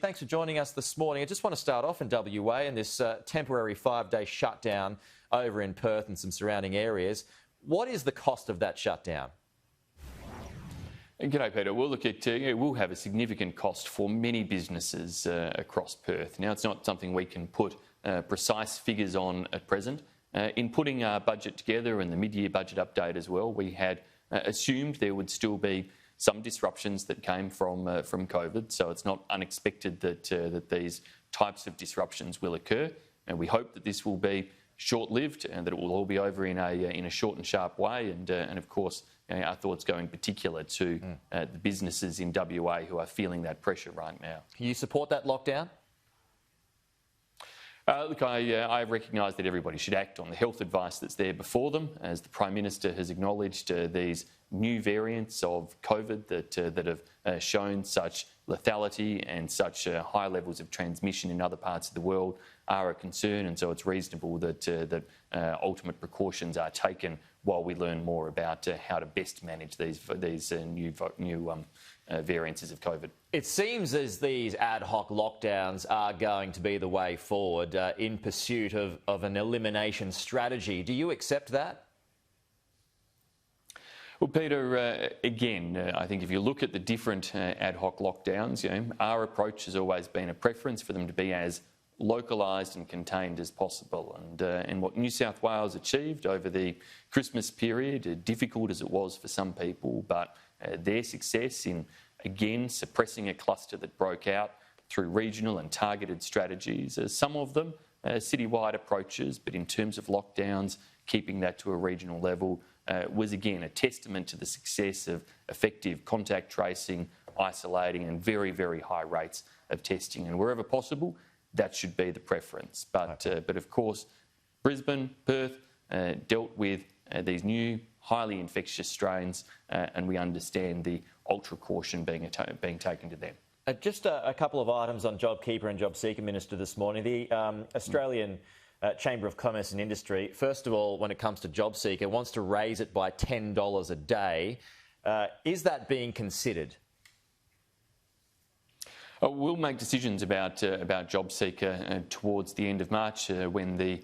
Thanks for joining us this morning. I just want to start off in WA and this temporary 5-day shutdown over in Perth and some surrounding areas. What is the cost of that shutdown? G'day, Peter. We'll look at will have a significant cost for many businesses across Perth. Now, it's not something we can put precise figures on at present. In putting our budget together and the mid-year budget update as well, we had assumed there would still be some disruptions that came from COVID. So it's not unexpected that these types of disruptions will occur, and we hope that this will be short-lived and that it will all be over in a short and sharp way. And of course, our thoughts go in particular to the businesses in WA who are feeling that pressure right now. Can you support that lockdown? Look, I recognise that everybody should act on the health advice that's there before them. As the Prime Minister has acknowledged, these new variants of COVID that have shown such lethality and such high levels of transmission in other parts of the world are a concern, and so it's reasonable that ultimate precautions are taken while we learn more about how to best manage these new variances of COVID. It seems as these ad hoc lockdowns are going to be the way forward in pursuit of an elimination strategy. Do you accept that? Well, Peter, again, I think if you look at the different ad hoc lockdowns, our approach has always been a preference for them to be as localised and contained as possible. And what New South Wales achieved over the Christmas period, difficult as it was for some people, but their success in, again, suppressing a cluster that broke out through regional and targeted strategies, some of them citywide approaches, but in terms of lockdowns, keeping that to a regional level, was again a testament to the success of effective contact tracing, isolating and very, very high rates of testing. And wherever possible, that should be the preference. But of course, Brisbane, Perth dealt with these new highly infectious strains, and we understand the ultra caution being taken to them. Just a couple of items on JobKeeper and JobSeeker, Minister, this morning. The Australian Chamber of Commerce and Industry, first of all, when it comes to JobSeeker, wants to raise it by $10 a day. Is that being considered? We'll make decisions about JobSeeker towards the end of March when the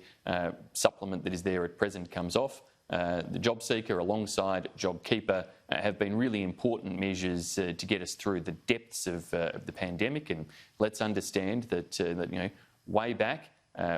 supplement that is there at present comes off. The JobSeeker alongside JobKeeper have been really important measures to get us through the depths of the pandemic. And let's understand that way back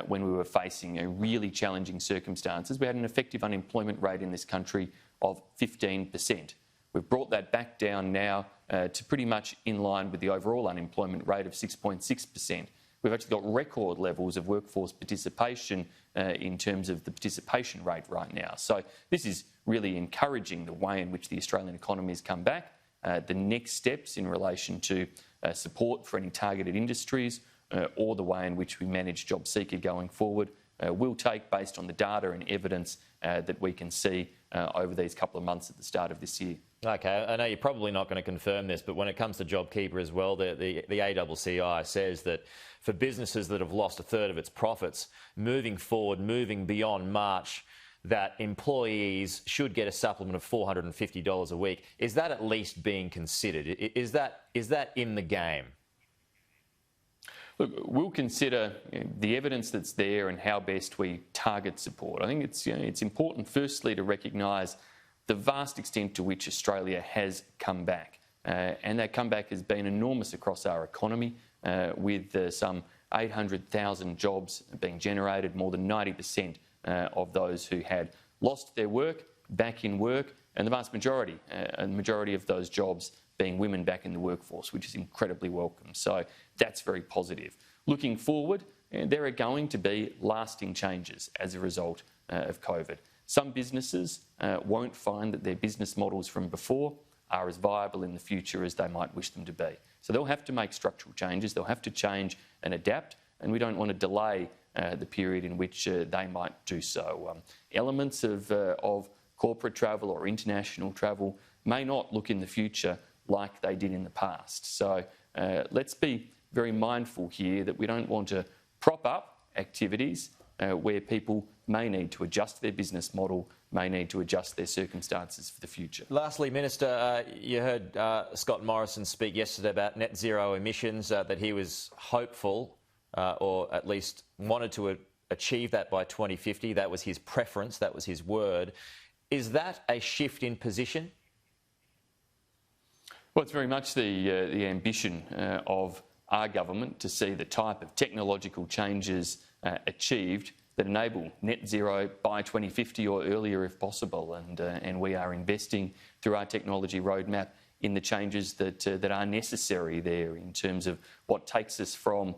when we were facing really challenging circumstances, we had an effective unemployment rate in this country of 15%. We've brought that back down now to pretty much in line with the overall unemployment rate of 6.6%. We've actually got record levels of workforce participation in terms of the participation rate right now. So this is really encouraging the way in which the Australian economy has come back. The next steps in relation to support for any targeted industries or the way in which we manage JobSeeker going forward will take based on the data and evidence that we can see over these couple of months at the start of this year. OK, I know you're probably not going to confirm this, but when it comes to JobKeeper as well, the ACCI says that for businesses that have lost a third of its profits, moving forward, moving beyond March, that employees should get a supplement of $450 a week. Is that at least being considered? Is that in the game? Look, we'll consider the evidence that's there and how best we target support. I think it's important firstly to recognise the vast extent to which Australia has come back. And that comeback has been enormous across our economy, with some 800,000 jobs being generated, more than 90% of those who had lost their work back in work, and the vast majority of those jobs being women back in the workforce, which is incredibly welcome. So that's very positive. Looking forward, there are going to be lasting changes as a result of COVID. Some businesses won't find that their business models from before are as viable in the future as they might wish them to be. So they'll have to make structural changes, they'll have to change and adapt, and we don't want to delay the period in which they might do so. Elements of corporate travel or international travel may not look in the future like they did in the past. So let's be very mindful here that we don't want to prop up activities where people may need to adjust their business model may need to adjust their circumstances for the future. Lastly, Minister, you heard Scott Morrison speak yesterday about net zero emissions, that he was hopeful or at least wanted to achieve that by 2050. That was his preference, that was his word. Is that a shift in position? Well, it's very much the ambition of our government to see the type of technological changes achieved that enable net zero by 2050 or earlier if possible. And we are investing through our technology roadmap in the changes that are necessary there in terms of what takes us from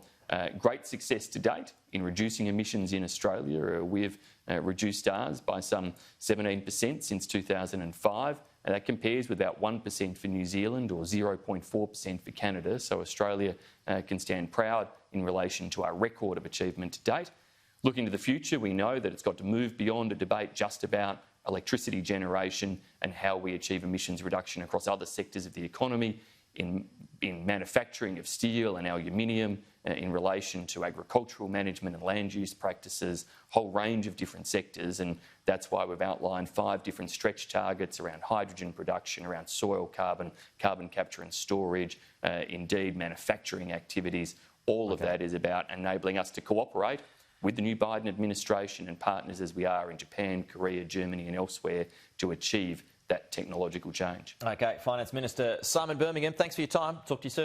great success to date in reducing emissions in Australia. We've reduced ours by some 17% since 2005. And that compares with about 1% for New Zealand or 0.4% for Canada. So Australia can stand proud in relation to our record of achievement to date. Looking to the future, we know that it's got to move beyond a debate just about electricity generation and how we achieve emissions reduction across other sectors of the economy, in manufacturing of steel and aluminium, in relation to agricultural management and land use practices, whole range of different sectors. And that's why we've outlined 5 different stretch targets around hydrogen production, around soil carbon, carbon capture and storage, indeed manufacturing activities. All of that is about enabling us to cooperate with the new Biden administration and partners as we are in Japan, Korea, Germany and elsewhere to achieve that technological change. OK, Finance Minister Simon Birmingham, thanks for your time. Talk to you soon.